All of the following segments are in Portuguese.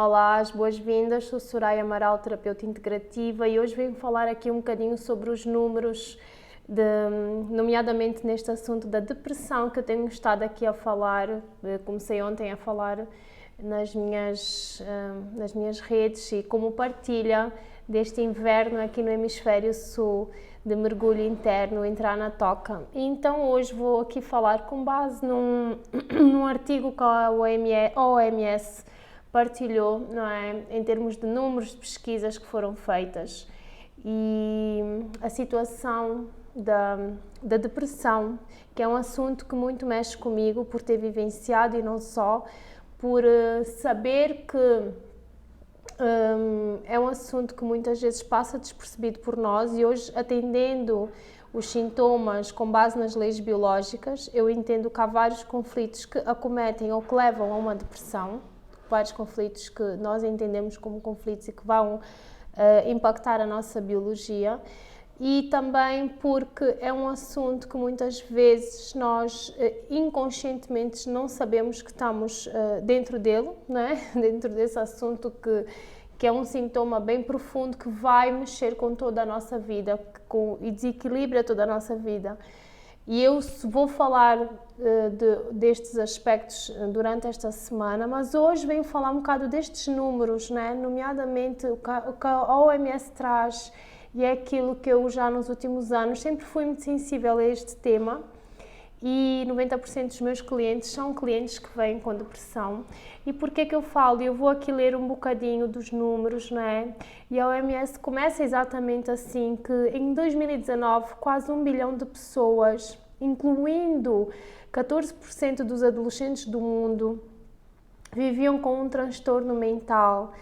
Olá, as boas-vindas, sou Soraya Amaral, terapeuta integrativa, e hoje venho falar aqui um bocadinho sobre os números, nomeadamente neste assunto da depressão que eu tenho estado aqui a falar. Comecei ontem a falar nas minhas redes e como partilha deste inverno aqui no hemisfério sul, de mergulho interno, entrar na toca. E então hoje vou aqui falar com base num artigo que a OMS partilhou, não é, em termos de números de pesquisas que foram feitas, e a situação da depressão, que é um assunto que muito mexe comigo por ter vivenciado e não só, por saber que é um assunto que muitas vezes passa despercebido por nós, e hoje, atendendo os sintomas com base nas leis biológicas, eu entendo que há vários conflitos que acometem ou que levam a uma depressão, vários conflitos que nós entendemos como conflitos e que vão impactar a nossa biologia, e também porque é um assunto que muitas vezes nós inconscientemente não sabemos que estamos dentro dele, não é? Dentro desse assunto que é um sintoma bem profundo que vai mexer com toda a nossa vida e desequilibra toda a nossa vida. E eu vou falar destes aspectos durante esta semana, mas hoje venho falar um bocado destes números, né? Nomeadamente o que a OMS traz, e é aquilo que eu já nos últimos anos sempre fui muito sensível a este tema, e 90% dos meus clientes são clientes que vêm com depressão. E porquê que eu falo? Eu vou aqui ler um bocadinho dos números, não é? E a OMS começa exatamente assim, que em 2019 quase 1 bilhão de pessoas, incluindo 14% dos adolescentes do mundo, viviam com um transtorno mental.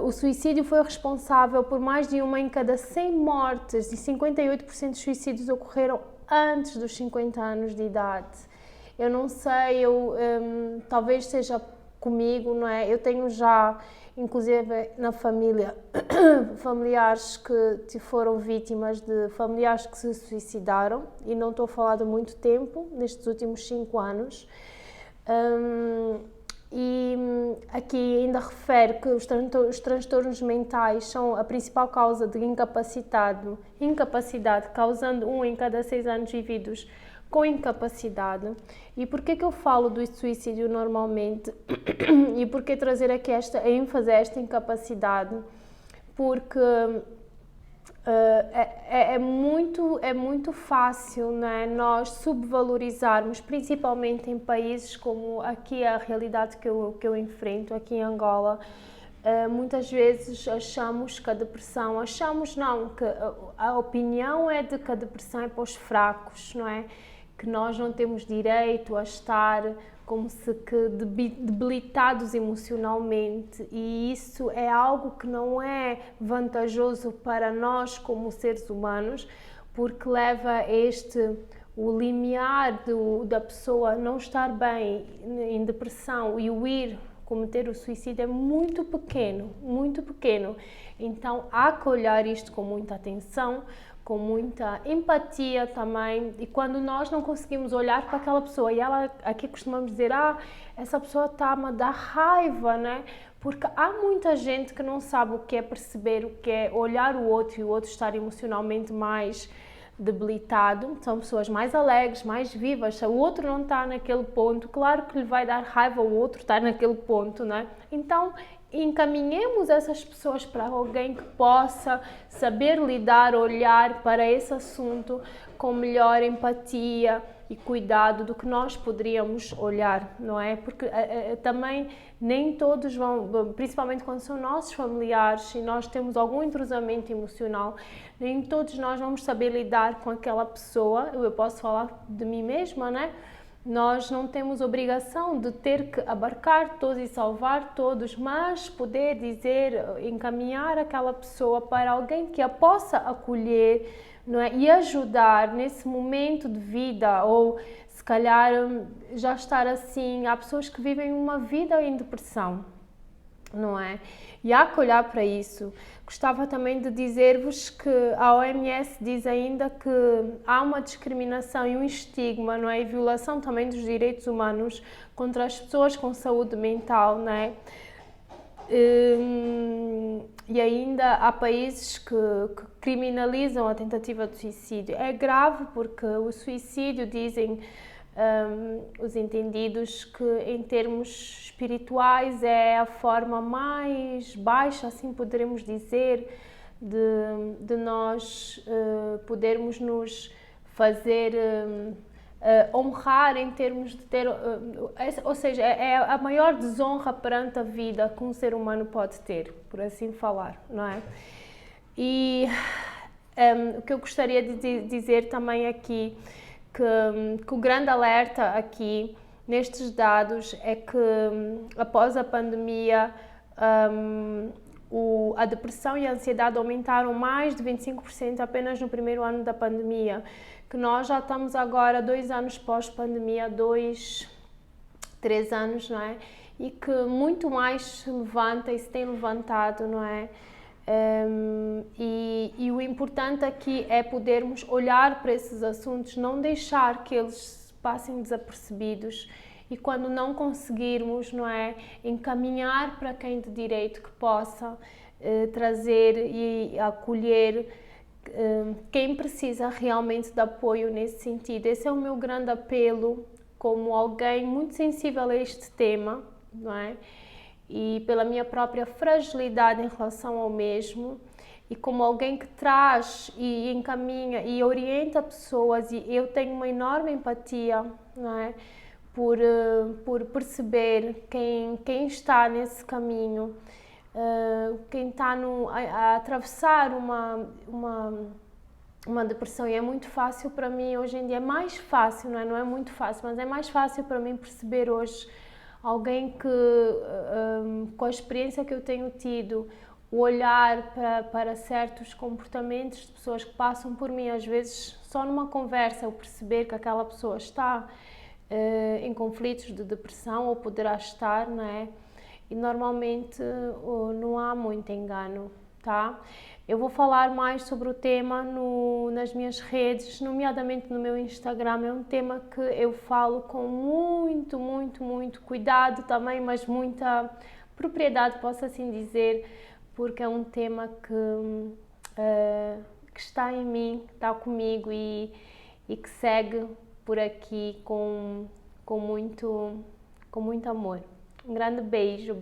O suicídio foi responsável por mais de 1 em cada 100 mortes, e 58% dos suicídios ocorreram antes dos 50 anos de idade. Eu não sei, talvez seja comigo, não é? Eu tenho já, inclusive na família, familiares que foram vítimas de familiares que se suicidaram, e não estou a falar de muito tempo, nestes últimos 5 anos. E aqui ainda refere que os transtornos mentais são a principal causa de incapacidade, causando 1 em cada 6 anos vividos com incapacidade. E porquê que eu falo do suicídio normalmente? E porquê trazer aqui esta ênfase a esta incapacidade? Porque é muito fácil, né, nós subvalorizarmos, principalmente em países como aqui a realidade que eu enfrento, aqui em Angola. Muitas vezes achamos que a depressão, que a opinião é de que a depressão é para os fracos, não é? Que nós não temos direito a estar como se que debilitados emocionalmente, e isso é algo que não é vantajoso para nós como seres humanos, porque leva a o limiar da pessoa não estar bem em depressão, e o cometer o suicídio é muito pequeno, muito pequeno. Então há que olhar isto com muita atenção, com muita empatia também, e quando nós não conseguimos olhar para aquela pessoa, e ela, aqui costumamos dizer, essa pessoa está-me a dar raiva, né? Porque há muita gente que não sabe o que é perceber, o que é olhar o outro, e o outro estar emocionalmente mais debilitado. São pessoas mais alegres, mais vivas. Se o outro não está naquele ponto, claro que lhe vai dar raiva o outro estar naquele ponto, né? Então, encaminhemos essas pessoas para alguém que possa saber lidar, olhar para esse assunto com melhor empatia e cuidado do que nós poderíamos olhar, não é? Porque também nem todos vão, principalmente quando são nossos familiares e nós temos algum entrosamento emocional, nem todos nós vamos saber lidar com aquela pessoa. Eu posso falar de mim mesma, né? Nós não temos obrigação de ter que abarcar todos e salvar todos, mas poder dizer, encaminhar aquela pessoa para alguém que a possa acolher, não é? E ajudar nesse momento de vida, ou se calhar já estar assim. Há pessoas que vivem uma vida em depressão, não é? E há que olhar para isso. Gostava também de dizer-vos que a OMS diz ainda que há uma discriminação e um estigma, não é? E violação também dos direitos humanos contra as pessoas com saúde mental, não é? E ainda há países que criminalizam a tentativa de suicídio. É grave porque o suicídio, dizem os entendidos, que em termos espirituais é a forma mais baixa, assim poderemos dizer, de nós podermos nos fazer honrar em termos de ter, ou seja, é a maior desonra perante a vida que um ser humano pode ter, por assim falar, não é? E o que eu gostaria de dizer também aqui, que o grande alerta aqui nestes dados é que após a pandemia a depressão e a ansiedade aumentaram mais de 25% apenas no primeiro ano da pandemia, que nós já estamos agora 2 anos pós-pandemia, 3 anos, não é? E que muito mais se levanta e se tem levantado, não é? E o importante aqui é podermos olhar para esses assuntos, não deixar que eles passem desapercebidos, e quando não conseguirmos, não é, encaminhar para quem de direito que possa trazer e acolher quem precisa realmente de apoio nesse sentido. Esse é o meu grande apelo como alguém muito sensível a este tema, não é? E pela minha própria fragilidade em relação ao mesmo, e como alguém que traz e encaminha e orienta pessoas, e eu tenho uma enorme empatia, não é? Por perceber quem está nesse caminho, quem está a atravessar uma depressão. E é muito fácil para mim hoje em dia, é mais fácil, não é muito fácil, mas é mais fácil para mim perceber hoje alguém que, com a experiência que eu tenho tido, o olhar para certos comportamentos de pessoas que passam por mim, às vezes só numa conversa eu perceber que aquela pessoa está em conflitos de depressão, ou poderá estar, não é? E normalmente não há muito engano, tá? Eu vou falar mais sobre o tema nas minhas redes, nomeadamente no meu Instagram. É um tema que eu falo com muito cuidado também, mas muita propriedade, posso assim dizer, porque é um tema que está em mim, está comigo e que segue por aqui com muito amor. Um grande beijo.